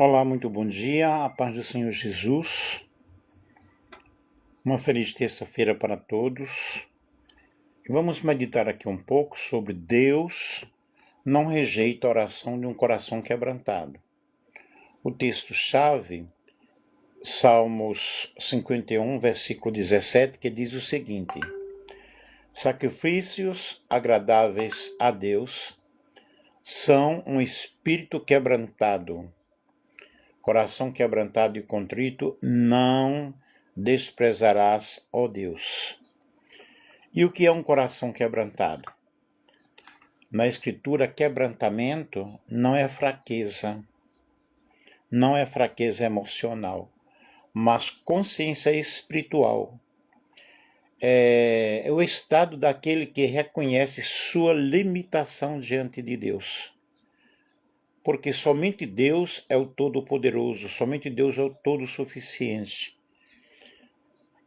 Olá, muito bom dia, a paz do Senhor Jesus, uma feliz terça-feira para todos. Vamos meditar aqui um pouco sobre Deus não rejeita a oração de um coração quebrantado. O texto-chave, Salmos 51, versículo 17, que diz o seguinte: sacrifícios agradáveis a Deus são um espírito quebrantado. Coração quebrantado e contrito não desprezarás, ó Deus. E o que é um coração quebrantado? Na Escritura, quebrantamento não é fraqueza emocional, mas consciência espiritual. É o estado daquele que reconhece sua limitação diante de Deus. Porque somente Deus é o Todo-Poderoso, somente Deus é o Todo-Suficiente.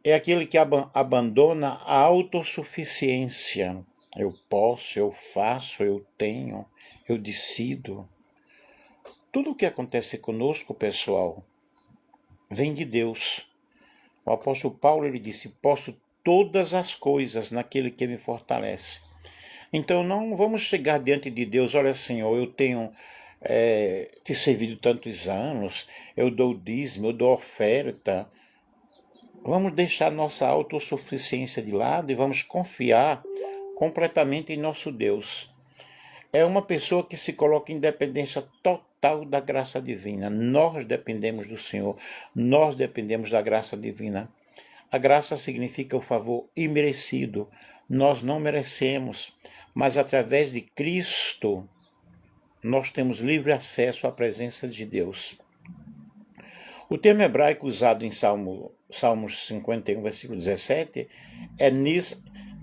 É aquele que abandona a autossuficiência. Eu posso, eu faço, eu tenho, eu decido. Tudo o que acontece conosco, pessoal, vem de Deus. O apóstolo Paulo, ele disse: posso todas as coisas naquele que me fortalece. Então não vamos chegar diante de Deus: olha, Senhor, eu tenho te servido tantos anos, eu dou dízimo, eu dou oferta. Vamos deixar nossa autossuficiência de lado e vamos confiar completamente em nosso Deus. É uma pessoa que se coloca em dependência total da graça divina. Nós dependemos do Senhor, nós dependemos da graça divina. A graça significa o favor imerecido. Nós não merecemos, mas através de Cristo nós temos livre acesso à presença de Deus. O termo hebraico usado em Salmos 51, versículo 17, é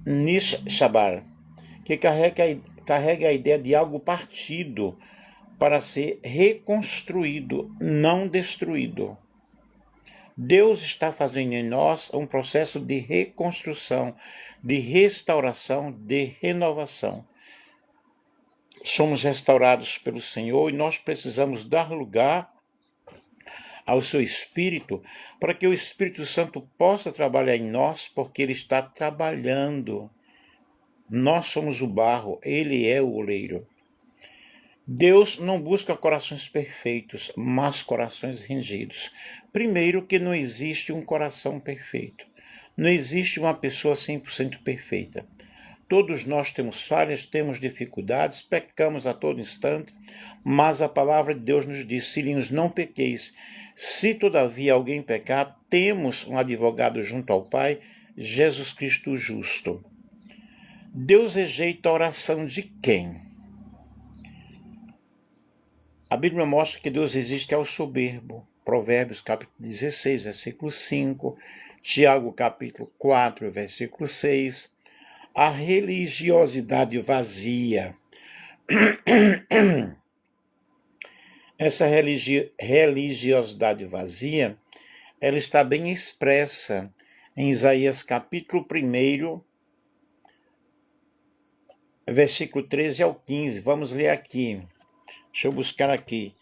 Nishchabar, que carrega a ideia de algo partido para ser reconstruído, não destruído. Deus está fazendo em nós um processo de reconstrução, de restauração, de renovação. Somos restaurados pelo Senhor e nós precisamos dar lugar ao seu Espírito para que o Espírito Santo possa trabalhar em nós, porque Ele está trabalhando. Nós somos o barro, Ele é o oleiro. Deus não busca corações perfeitos, mas corações rendidos. Primeiro, que não existe um coração perfeito. Não existe uma pessoa 100% perfeita. Todos nós temos falhas, temos dificuldades, pecamos a todo instante, mas a palavra de Deus nos diz: filhinhos, não pequeis. Se todavia alguém pecar, temos um advogado junto ao Pai, Jesus Cristo justo. Deus rejeita a oração de quem? A Bíblia mostra que Deus resiste ao soberbo. Provérbios capítulo 16, versículo 5, Tiago capítulo 4, versículo 6, a religiosidade vazia. Essa religiosidade vazia, ela está bem expressa em Isaías capítulo 1, versículo 13 ao 15. Vamos ler aqui. Deixa eu buscar aqui.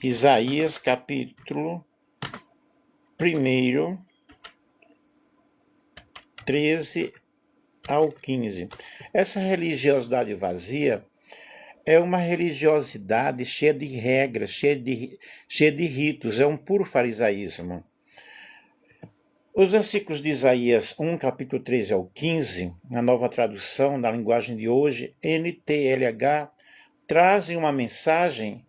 Isaías capítulo 1, 13 ao 15. Essa religiosidade vazia é uma religiosidade cheia de regras, cheia de ritos, é um puro farisaísmo. Os versículos de Isaías 1, capítulo 13 ao 15, na nova tradução, na linguagem de hoje, NTLH, trazem uma mensagem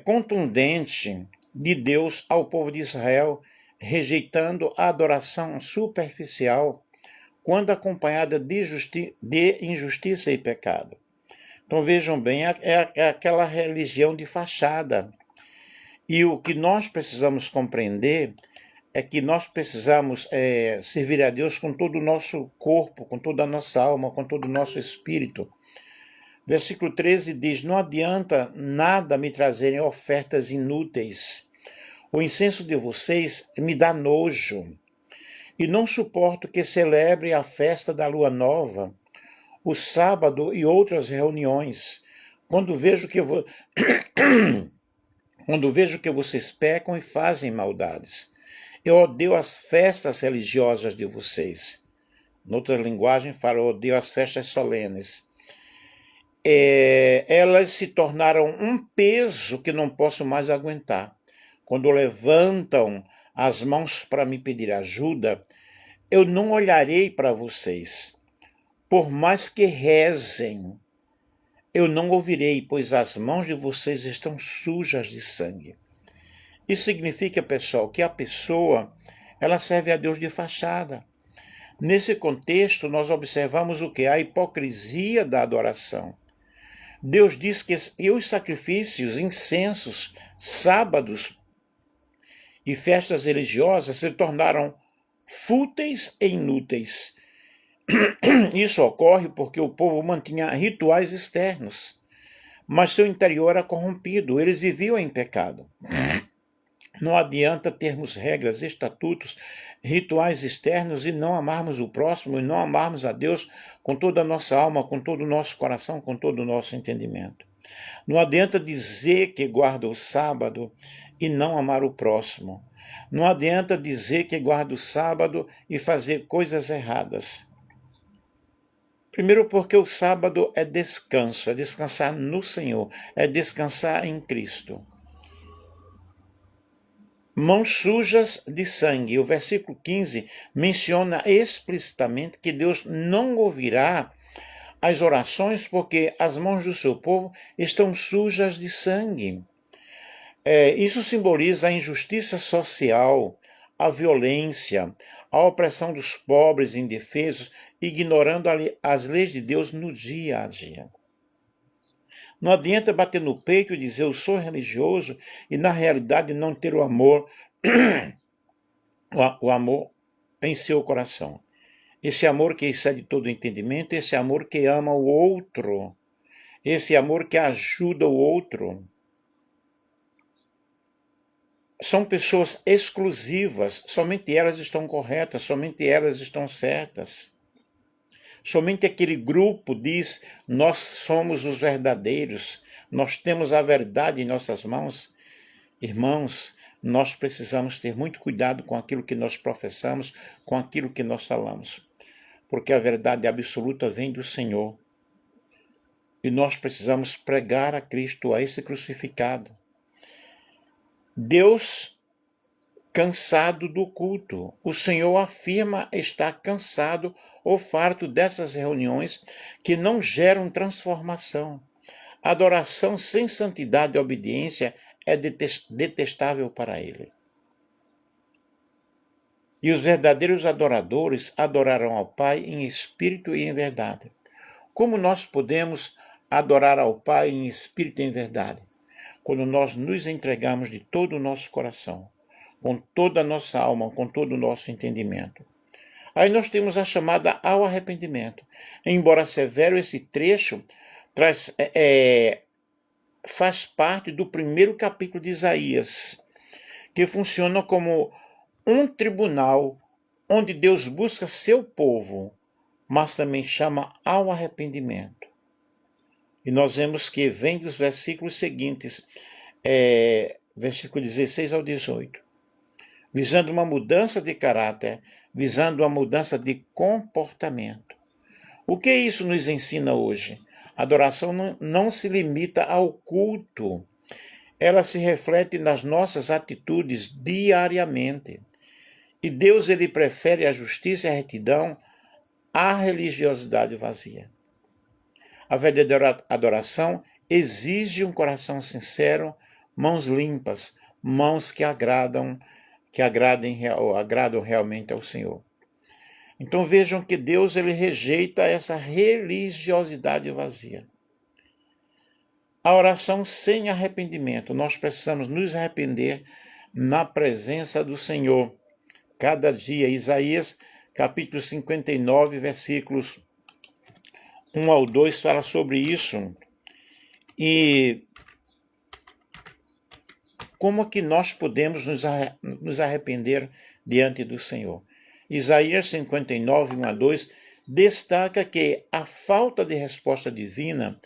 contundente de Deus ao povo de Israel, rejeitando a adoração superficial quando acompanhada de injustiça e pecado. Então vejam bem, é aquela religião de fachada. E o que nós precisamos compreender é que nós precisamos servir a Deus com todo o nosso corpo, com toda a nossa alma, com todo o nosso espírito. Versículo 13 diz: não adianta nada me trazerem ofertas inúteis. O incenso de vocês me dá nojo. E não suporto que celebre a festa da lua nova, o sábado e outras reuniões, quando vejo que quando vejo que vocês pecam e fazem maldades. Eu odeio as festas religiosas de vocês. Noutra linguagem, fala, eu odeio as festas solenes. Elas se tornaram um peso que não posso mais aguentar. Quando levantam as mãos para me pedir ajuda, eu não olharei para vocês. Por mais que rezem, eu não ouvirei, pois as mãos de vocês estão sujas de sangue. Isso significa, pessoal, que a pessoa, ela serve a Deus de fachada. Nesse contexto, nós observamos o que? A hipocrisia da adoração. Deus diz que os sacrifícios, incensos, sábados e festas religiosas se tornaram fúteis e inúteis. Isso ocorre porque o povo mantinha rituais externos, mas seu interior era corrompido, eles viviam em pecado. Não adianta termos regras, estatutos, rituais externos e não amarmos o próximo e não amarmos a Deus com toda a nossa alma, com todo o nosso coração, com todo o nosso entendimento. Não adianta dizer que guarda o sábado e não amar o próximo. Não adianta dizer que guarda o sábado e fazer coisas erradas. Primeiro porque o sábado é descanso, é descansar no Senhor, é descansar em Cristo. Mãos sujas de sangue. O versículo 15 menciona explicitamente que Deus não ouvirá as orações porque as mãos do seu povo estão sujas de sangue. Isso simboliza a injustiça social, a violência, a opressão dos pobres e indefesos, ignorando as leis de Deus no dia a dia. Não adianta bater no peito e dizer eu sou religioso e na realidade não ter o amor, o amor em seu coração. Esse amor que excede todo entendimento, esse amor que ama o outro, esse amor que ajuda o outro. São pessoas exclusivas, somente elas estão corretas, somente elas estão certas. Somente aquele grupo diz, nós somos os verdadeiros, nós temos a verdade em nossas mãos. Irmãos, nós precisamos ter muito cuidado com aquilo que nós professamos, com aquilo que nós falamos, porque a verdade absoluta vem do Senhor. E nós precisamos pregar a Cristo, a esse crucificado. Deus cansado do culto. O Senhor afirma estar cansado ou farto dessas reuniões que não geram transformação. Adoração sem santidade e obediência é detestável para ele. E os verdadeiros adoradores adorarão ao Pai em espírito e em verdade. Como nós podemos adorar ao Pai em espírito e em verdade? Quando nós nos entregamos de todo o nosso coração, com toda a nossa alma, com todo o nosso entendimento. Aí nós temos a chamada ao arrependimento. Embora severo, esse trecho faz parte do primeiro capítulo de Isaías, que funciona como um tribunal onde Deus busca seu povo, mas também chama ao arrependimento. E nós vemos que vem dos versículos seguintes, versículo 16 ao 18, visando uma mudança de caráter, visando uma mudança de comportamento. O que isso nos ensina hoje? A adoração não se limita ao culto. Ela se reflete nas nossas atitudes diariamente. E Deus, ele prefere a justiça e a retidão à religiosidade vazia. A verdadeira adoração exige um coração sincero, mãos limpas, mãos que agradam realmente ao Senhor. Então vejam que Deus, ele rejeita essa religiosidade vazia. A oração sem arrependimento. Nós precisamos nos arrepender na presença do Senhor. Cada dia. Isaías, capítulo 59, versículos 1 ao 2, fala sobre isso. E como que nós podemos nos arrepender diante do Senhor? Isaías 59, 1 a 2, destaca que a falta de resposta divina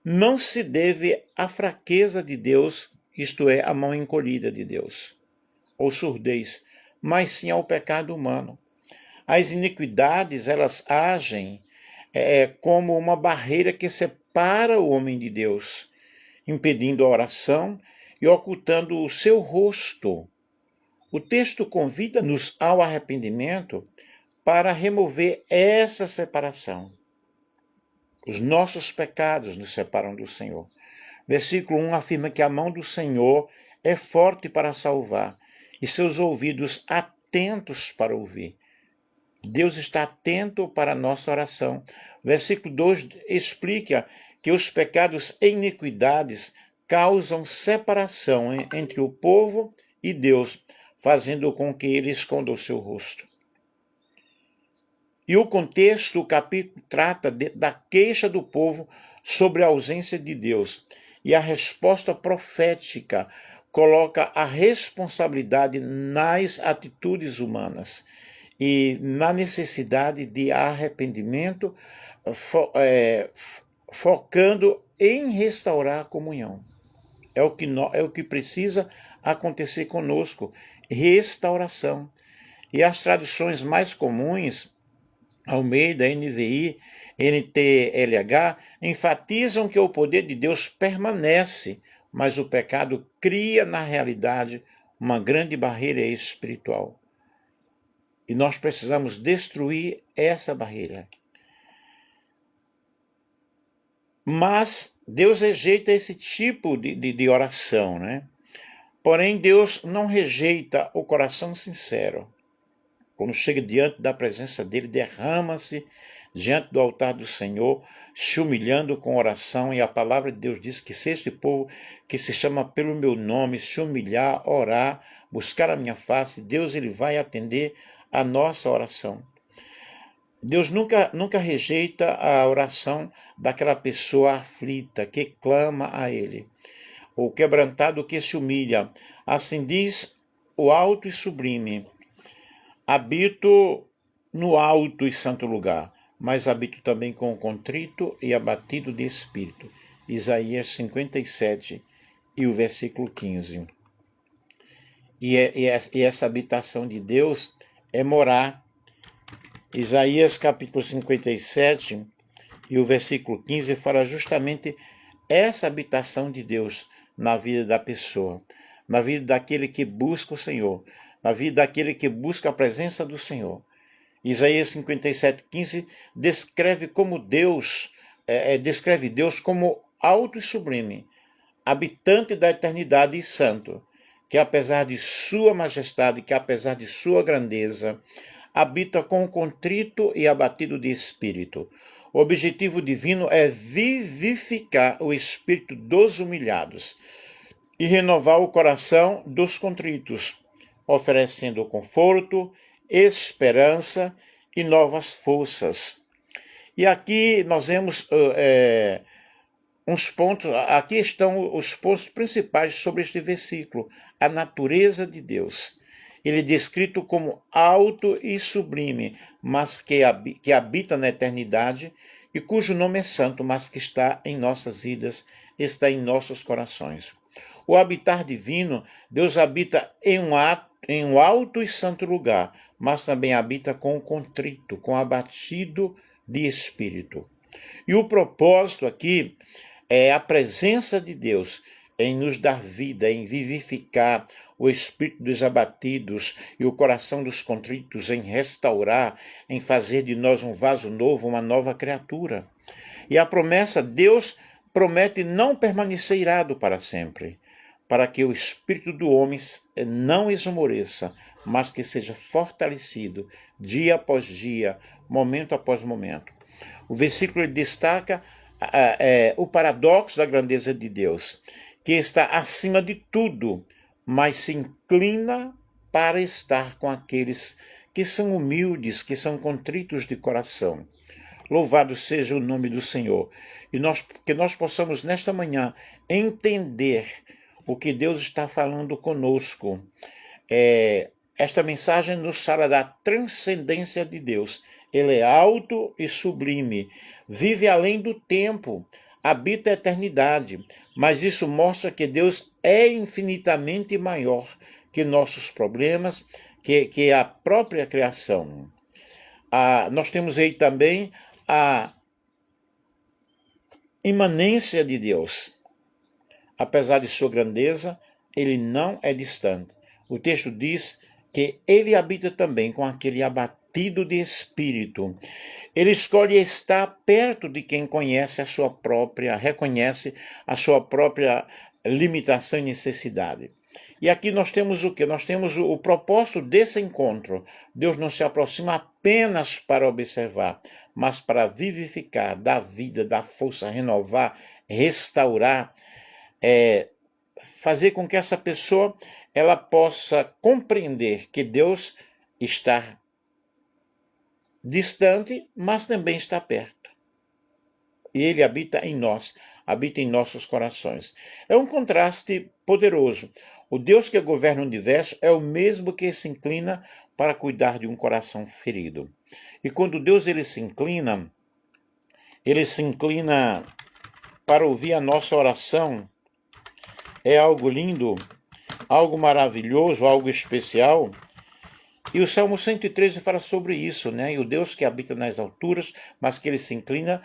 não se deve à fraqueza de Deus isto é, a mão encolhida de Deus, ou surdez, mas sim ao pecado humano. As iniquidades, elas agem como uma barreira que separa o homem de Deus, impedindo a oração e ocultando o seu rosto. O texto convida-nos ao arrependimento para remover essa separação. Os nossos pecados nos separam do Senhor. Versículo 1 afirma que a mão do Senhor é forte para salvar e seus ouvidos atentos para ouvir. Deus está atento para a nossa oração. Versículo 2 explica que os pecados e iniquidades causam separação entre o povo e Deus, fazendo com que ele esconda o seu rosto. E o contexto, o capítulo trata da queixa do povo sobre a ausência de Deus. E a resposta profética coloca a responsabilidade nas atitudes humanas e na necessidade de arrependimento, focando em restaurar a comunhão. É o que precisa acontecer conosco, restauração. E as traduções mais comuns, Almeida, NVI, NTLH, enfatizam que o poder de Deus permanece, mas o pecado cria na realidade uma grande barreira espiritual. E nós precisamos destruir essa barreira. Mas Deus rejeita esse tipo de oração, né? Porém, Deus não rejeita o coração sincero. Quando chega diante da presença dele, derrama-se diante do altar do Senhor, se humilhando com oração, e a palavra de Deus diz que se este povo que se chama pelo meu nome se humilhar, orar, buscar a minha face, Deus ele vai atender a nossa oração. Deus nunca rejeita a oração daquela pessoa aflita que clama a ele, o quebrantado que se humilha. Assim diz o alto e sublime: habito no alto e santo lugar, mas habito também com o contrito e abatido de espírito. Isaías 57 e o versículo 15. E essa habitação de Deus é morar. Isaías capítulo 57 e o versículo 15 fala justamente essa habitação de Deus na vida da pessoa, na vida daquele que busca o Senhor, na vida daquele que busca a presença do Senhor. Isaías 57, 15 descreve Deus como alto e sublime, habitante da eternidade e santo, que apesar de sua majestade, que apesar de sua grandeza, habita com o contrito e abatido de espírito. O objetivo divino é vivificar o espírito dos humilhados e renovar o coração dos contritos, oferecendo conforto, esperança e novas forças. E aqui nós vemos aqui estão os pontos principais sobre este versículo, a natureza de Deus. Ele é descrito como alto e sublime, mas que habita na eternidade e cujo nome é santo, mas que está em nossas vidas, está em nossos corações. O habitar divino, Deus habita em um alto e santo lugar, mas também habita com o contrito, com o abatido de espírito. E o propósito aqui é a presença de Deus em nos dar vida, em vivificar o espírito dos abatidos e o coração dos contritos, em restaurar, em fazer de nós um vaso novo, uma nova criatura. E a promessa, Deus promete não permanecer irado para sempre, para que o espírito do homem não esmoreça, mas que seja fortalecido dia após dia, momento após momento. O versículo destaca o paradoxo da grandeza de Deus, que está acima de tudo, mas se inclina para estar com aqueles que são humildes, que são contritos de coração. Louvado seja o nome do Senhor. E que nós possamos nesta manhã entender o que Deus está falando conosco. Esta mensagem nos fala da transcendência de Deus. Ele é alto e sublime, vive além do tempo, habita a eternidade, mas isso mostra que Deus é infinitamente maior que nossos problemas, que a própria criação. Nós temos aí também a imanência de Deus. Apesar de sua grandeza, ele não é distante. O texto diz que ele habita também com aquele abatido de espírito. Ele escolhe estar perto de quem reconhece a sua própria limitação e necessidade. E aqui nós temos o quê? Nós temos o propósito desse encontro. Deus não se aproxima apenas para observar, mas para vivificar, dar vida, dar força, renovar, restaurar, fazer com que essa pessoa ela possa compreender que Deus está distante, mas também está perto. E ele habita em nós, habita em nossos corações. É um contraste poderoso. O Deus que governa o universo é o mesmo que se inclina para cuidar de um coração ferido. E quando Deus ele se inclina para ouvir a nossa oração. É algo lindo, algo maravilhoso, algo especial. E o Salmo 113 fala sobre isso, né? E o Deus que habita nas alturas, mas que ele se inclina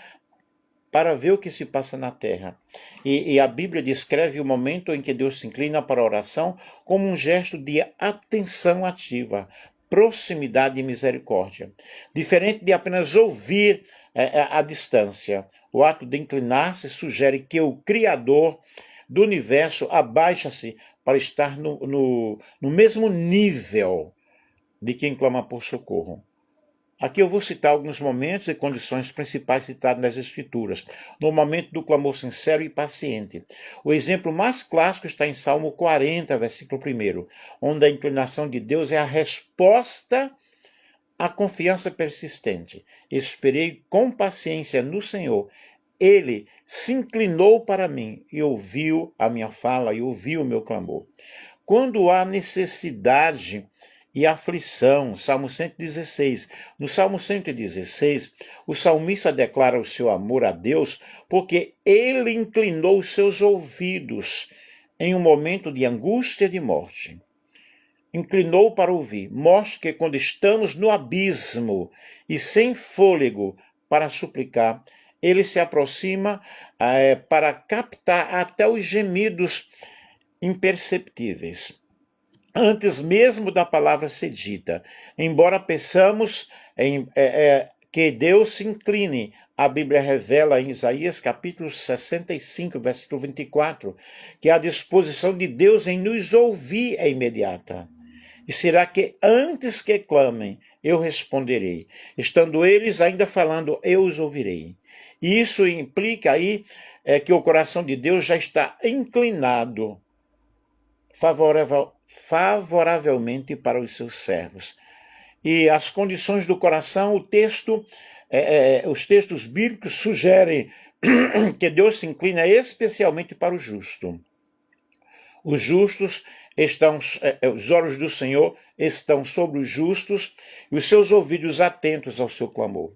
para ver o que se passa na terra. E a Bíblia descreve o momento em que Deus se inclina para a oração como um gesto de atenção ativa, proximidade e misericórdia. Diferente de apenas ouvir à distância. O ato de inclinar-se sugere que o Criador do universo abaixa-se para estar no mesmo nível de quem clama por socorro. Aqui eu vou citar alguns momentos e condições principais citadas nas Escrituras, no momento do clamor sincero e paciente. O exemplo mais clássico está em Salmo 40, versículo 1, onde a inclinação de Deus é a resposta à confiança persistente. Esperei com paciência no Senhor. Ele se inclinou para mim e ouviu a minha fala e ouviu o meu clamor. Quando há necessidade e aflição, Salmo 116. No Salmo 116, o salmista declara o seu amor a Deus porque ele inclinou os seus ouvidos em um momento de angústia e de morte. Inclinou para ouvir. Mostra que quando estamos no abismo e sem fôlego para suplicar, ele se aproxima para captar até os gemidos imperceptíveis. Antes mesmo da palavra ser dita, embora pensamos que Deus se incline, a Bíblia revela em Isaías capítulo 65, versículo 24, que a disposição de Deus em nos ouvir é imediata. E será que antes que clamem, eu responderei. Estando eles ainda falando, eu os ouvirei. E isso implica aí que o coração de Deus já está inclinado favoravelmente para os seus servos. E as condições do coração, os textos bíblicos sugerem que Deus se inclina especialmente para o justo. Os justos os olhos do Senhor estão sobre os justos e os seus ouvidos atentos ao seu clamor.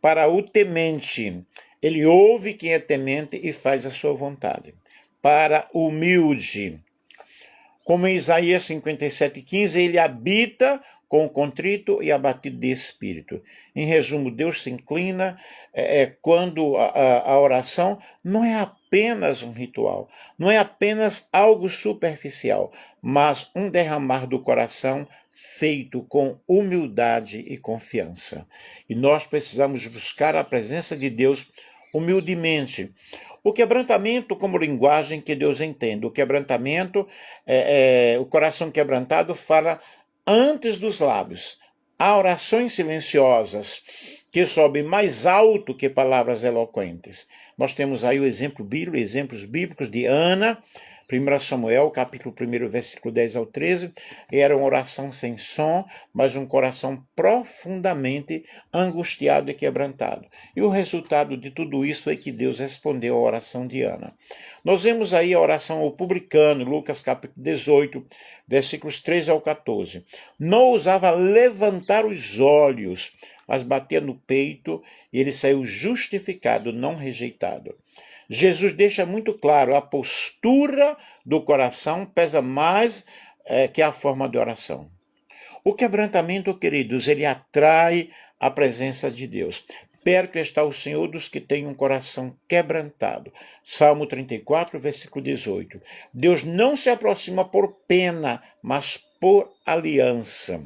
Para o temente, ele ouve quem é temente e faz a sua vontade. Para o humilde, como em Isaías 57,15, ele habita com o contrito e abatido de espírito. Em resumo, Deus se inclina quando a oração não é apenas um ritual, não é apenas algo superficial, mas um derramar do coração feito com humildade e confiança. E nós precisamos buscar a presença de Deus humildemente. O quebrantamento como linguagem que Deus entende. O quebrantamento, o coração quebrantado fala antes dos lábios. Há orações silenciosas que sobem mais alto que palavras eloquentes. Nós temos aí o exemplos bíblicos de Ana, 1 Samuel, capítulo 1, versículo 10 ao 13, era uma oração sem som, mas um coração profundamente angustiado e quebrantado. E o resultado de tudo isso é que Deus respondeu à oração de Ana. Nós vemos aí a oração ao publicano, Lucas capítulo 18, versículos 13 ao 14. Não ousava levantar os olhos, mas batia no peito, e ele saiu justificado, não rejeitado. Jesus deixa muito claro, a postura do coração pesa mais que a forma de oração. O quebrantamento, queridos, ele atrai a presença de Deus. Perto está o Senhor dos que têm um coração quebrantado. Salmo 34, versículo 18. Deus não se aproxima por pena, mas por aliança.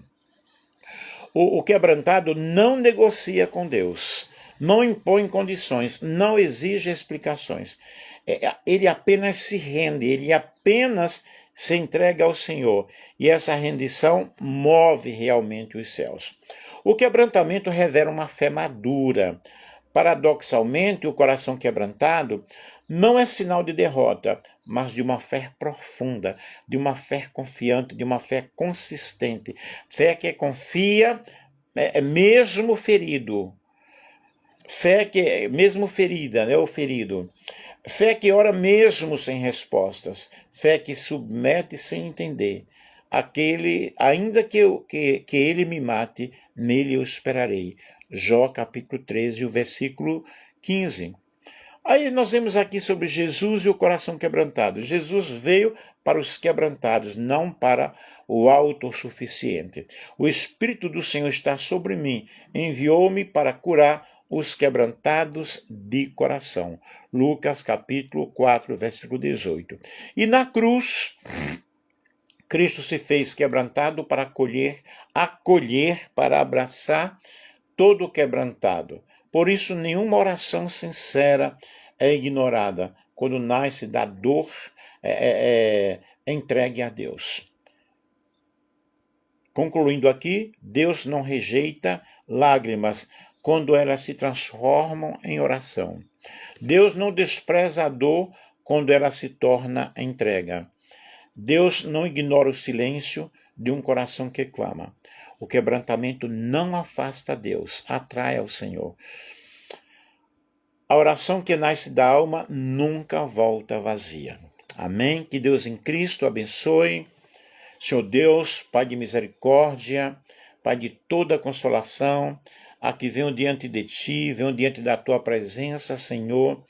O quebrantado não negocia com Deus, não impõe condições, não exige explicações. Ele apenas se rende, ele apenas se entrega ao Senhor. E essa rendição move realmente os céus. O quebrantamento revela uma fé madura. Paradoxalmente, o coração quebrantado não é sinal de derrota, mas de uma fé profunda, de uma fé confiante, de uma fé consistente. Fé que confia mesmo ferido. Fé que, mesmo ferida, né, ou ferido. Fé que ora mesmo sem respostas. Fé que submete sem entender. Aquele, ainda que ele me mate, nele eu esperarei. Jó capítulo 13, o versículo 15. Aí nós vemos aqui sobre Jesus e o coração quebrantado. Jesus veio para os quebrantados, não para o autossuficiente. O Espírito do Senhor está sobre mim, enviou-me para curar os quebrantados de coração. Lucas capítulo 4, versículo 18. E na cruz, Cristo se fez quebrantado para acolher, para abraçar todo o quebrantado. Por isso, nenhuma oração sincera é ignorada quando nasce da dor entregue a Deus. Concluindo aqui, Deus não rejeita lágrimas quando elas se transformam em oração. Deus não despreza a dor quando ela se torna entrega. Deus não ignora o silêncio de um coração que clama. O quebrantamento não afasta Deus, atrai ao Senhor. A oração que nasce da alma nunca volta vazia. Amém? Que Deus em Cristo abençoe. Senhor Deus, Pai de misericórdia, Pai de toda consolação, aqui venho diante de Ti, venho diante da Tua presença, Senhor,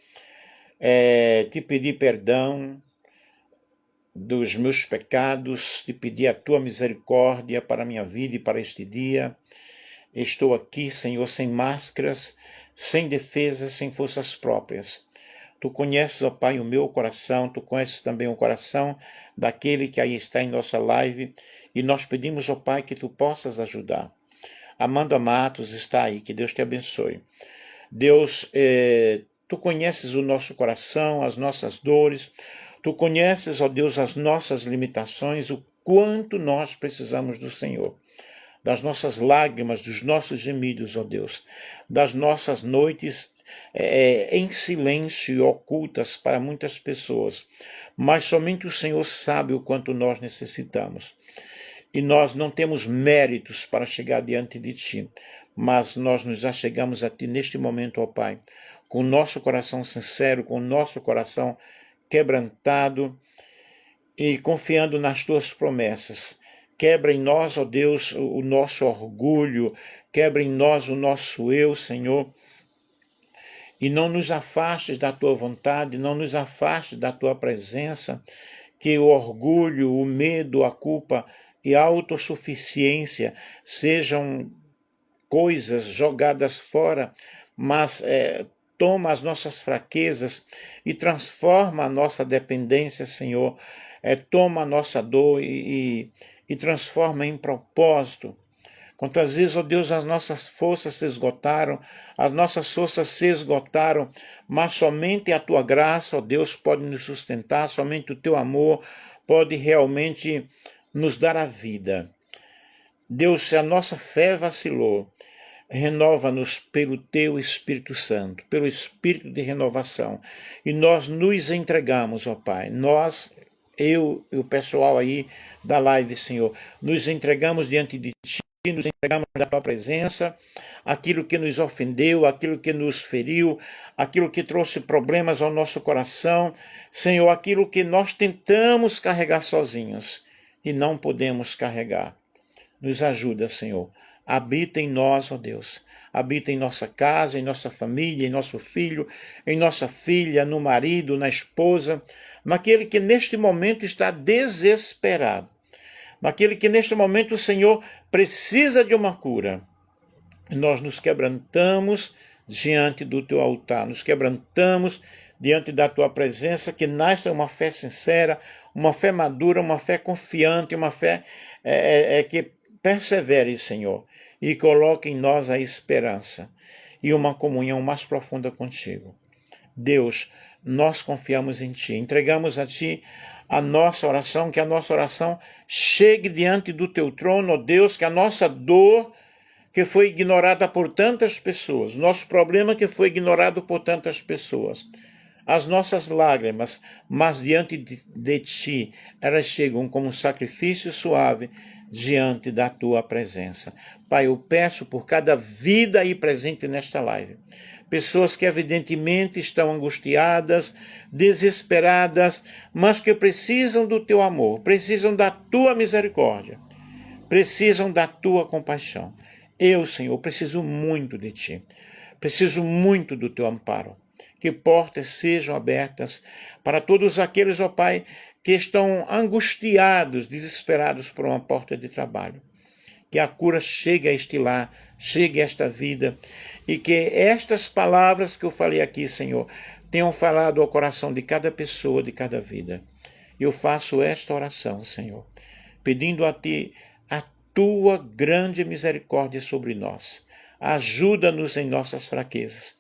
te pedir perdão dos meus pecados, te pedir a Tua misericórdia para a minha vida e para este dia. Estou aqui, Senhor, sem máscaras, sem defesas, sem forças próprias. Tu conheces, ó Pai, o meu coração, Tu conheces também o coração daquele que aí está em nossa live, e nós pedimos, ó Pai, que Tu possas ajudar. Amanda Matos está aí, que Deus te abençoe. Deus, Tu conheces o nosso coração, as nossas dores, Tu conheces, ó Deus, as nossas limitações, o quanto nós precisamos do Senhor. Das nossas lágrimas, dos nossos gemidos, ó Deus, das nossas noites em silêncio e ocultas para muitas pessoas, mas somente o Senhor sabe o quanto nós necessitamos. E nós não temos méritos para chegar diante de Ti, mas nós nos achegamos a Ti neste momento, ó Pai, com o nosso coração sincero, com o nosso coração quebrantado e confiando nas Tuas promessas. Quebra em nós, ó Deus, o nosso orgulho, quebra em nós o nosso eu, Senhor, e não nos afastes da Tua vontade, não nos afastes da Tua presença, que o orgulho, o medo, a culpa e a autossuficiência sejam coisas jogadas fora, mas toma as nossas fraquezas e transforma a nossa dependência, Senhor, toma a nossa dor e transforma em propósito. Quantas vezes, ó Deus, as nossas forças se esgotaram, mas somente a Tua graça, ó Deus, pode nos sustentar, somente o Teu amor pode realmente nos dar a vida. Deus, se a nossa fé vacilou, renova-nos pelo Teu Espírito Santo, pelo Espírito de renovação. E nós nos entregamos, ó Pai, eu e o pessoal aí da live, Senhor, nos entregamos diante de Ti, nos entregamos da Tua presença, aquilo que nos ofendeu, aquilo que nos feriu, aquilo que trouxe problemas ao nosso coração, Senhor, aquilo que nós tentamos carregar sozinhos e não podemos carregar. Nos ajuda, Senhor, habita em nós, ó Deus. Habita em nossa casa, em nossa família, em nosso filho, em nossa filha, no marido, na esposa, naquele que neste momento está desesperado, naquele que neste momento o Senhor precisa de uma cura. Nós nos quebrantamos diante do teu altar, nos quebrantamos diante da tua presença, que nasce uma fé sincera, uma fé madura, uma fé confiante, uma fé que persevere, Senhor, e coloque em nós a esperança e uma comunhão mais profunda contigo. Deus, nós confiamos em Ti, entregamos a Ti a nossa oração, que a nossa oração chegue diante do Teu trono, ó Deus, que a nossa dor, que foi ignorada por tantas pessoas, nosso problema que foi ignorado por tantas pessoas, as nossas lágrimas, mas diante de Ti, elas chegam como um sacrifício suave diante da Tua presença. Pai, eu peço por cada vida aí presente nesta live, pessoas que evidentemente estão angustiadas, desesperadas, mas que precisam do Teu amor, precisam da Tua misericórdia, precisam da Tua compaixão. Eu, Senhor, preciso muito de Ti, preciso muito do Teu amparo. Que portas sejam abertas para todos aqueles, ó Pai, que estão angustiados, desesperados por uma porta de trabalho. Que a cura chegue a este lar, chegue a esta vida, e que estas palavras que eu falei aqui, Senhor, tenham falado ao coração de cada pessoa, de cada vida. Eu faço esta oração, Senhor, pedindo a Ti a Tua grande misericórdia sobre nós. Ajuda-nos em nossas fraquezas.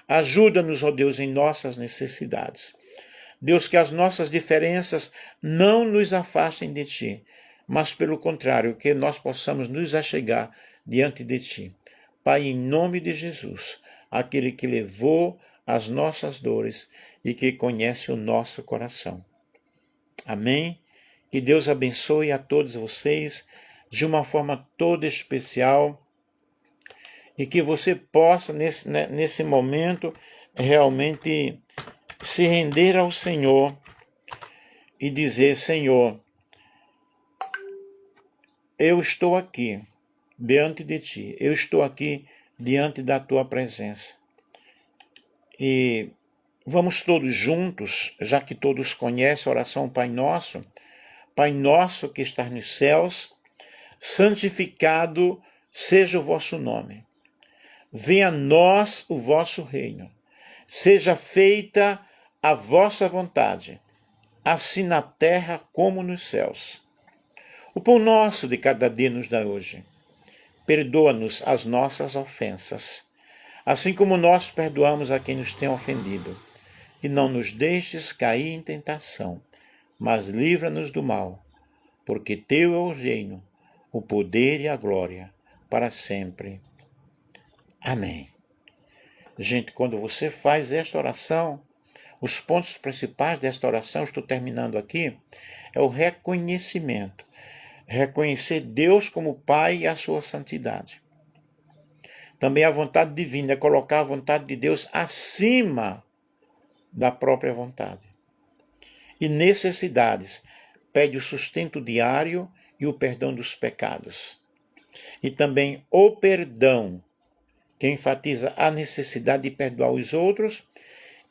Ajuda-nos, ó Deus, em nossas necessidades. Deus, que as nossas diferenças não nos afastem de Ti, mas pelo contrário, que nós possamos nos achegar diante de Ti. Pai, em nome de Jesus, aquele que levou as nossas dores e que conhece o nosso coração. Amém? Que Deus abençoe a todos vocês de uma forma toda especial e que você possa, nesse momento, realmente se render ao Senhor e dizer: Senhor, eu estou aqui diante de Ti, eu estou aqui diante da Tua presença. E vamos todos juntos, já que todos conhecem a oração Pai Nosso que estás nos céus, santificado seja o vosso nome. Venha a nós o vosso reino. Seja feita a vossa vontade, assim na terra como nos céus. O pão nosso de cada dia nos dá hoje. Perdoa-nos as nossas ofensas, assim como nós perdoamos a quem nos tem ofendido. E não nos deixes cair em tentação, mas livra-nos do mal, porque Teu é o reino, o poder e a glória, para sempre. Amém. Gente, quando você faz esta oração, os pontos principais desta oração, estou terminando aqui, é o reconhecimento. Reconhecer Deus como Pai e a sua santidade. Também a vontade divina é colocar a vontade de Deus acima da própria vontade. E necessidades, pede o sustento diário e o perdão dos pecados. E também o perdão, que enfatiza a necessidade de perdoar os outros,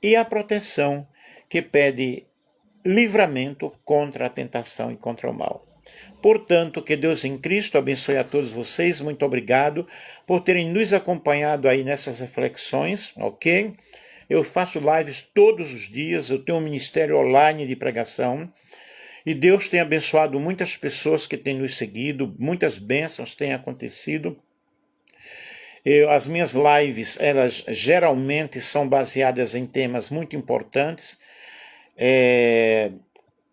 e a proteção, que pede livramento contra a tentação e contra o mal. Portanto, que Deus em Cristo abençoe a todos vocês. Muito obrigado por terem nos acompanhado aí nessas reflexões, ok? Eu faço lives todos os dias, eu tenho um ministério online de pregação, e Deus tem abençoado muitas pessoas que têm nos seguido, muitas bênçãos têm acontecido. As minhas lives, elas geralmente são baseadas em temas muito importantes,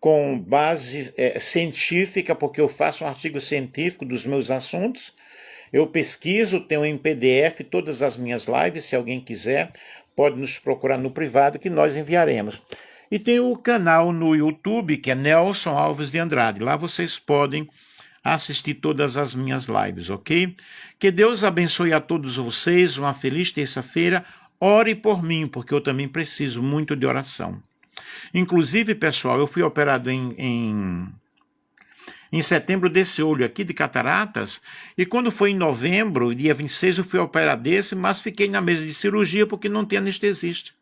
com base científica, porque eu faço um artigo científico dos meus assuntos. Eu pesquiso, tenho em PDF todas as minhas lives. Se alguém quiser, pode nos procurar no privado que nós enviaremos. E tem o canal no YouTube, que é Nelson Alves de Andrade. Lá vocês podem assistir todas as minhas lives, ok? Que Deus abençoe a todos vocês, uma feliz terça-feira. Ore por mim, porque eu também preciso muito de oração. Inclusive, pessoal, eu fui operado em em setembro desse olho aqui de cataratas, e quando foi em novembro, dia 26, eu fui operar desse, mas fiquei na mesa de cirurgia porque não tem anestesista.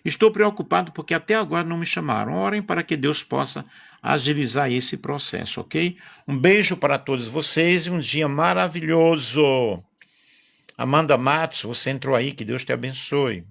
Estou preocupado porque até agora não me chamaram. Orem para que Deus possa agilizar esse processo, ok? Um beijo para todos vocês e um dia maravilhoso. Amanda Matos, você entrou aí, que Deus te abençoe.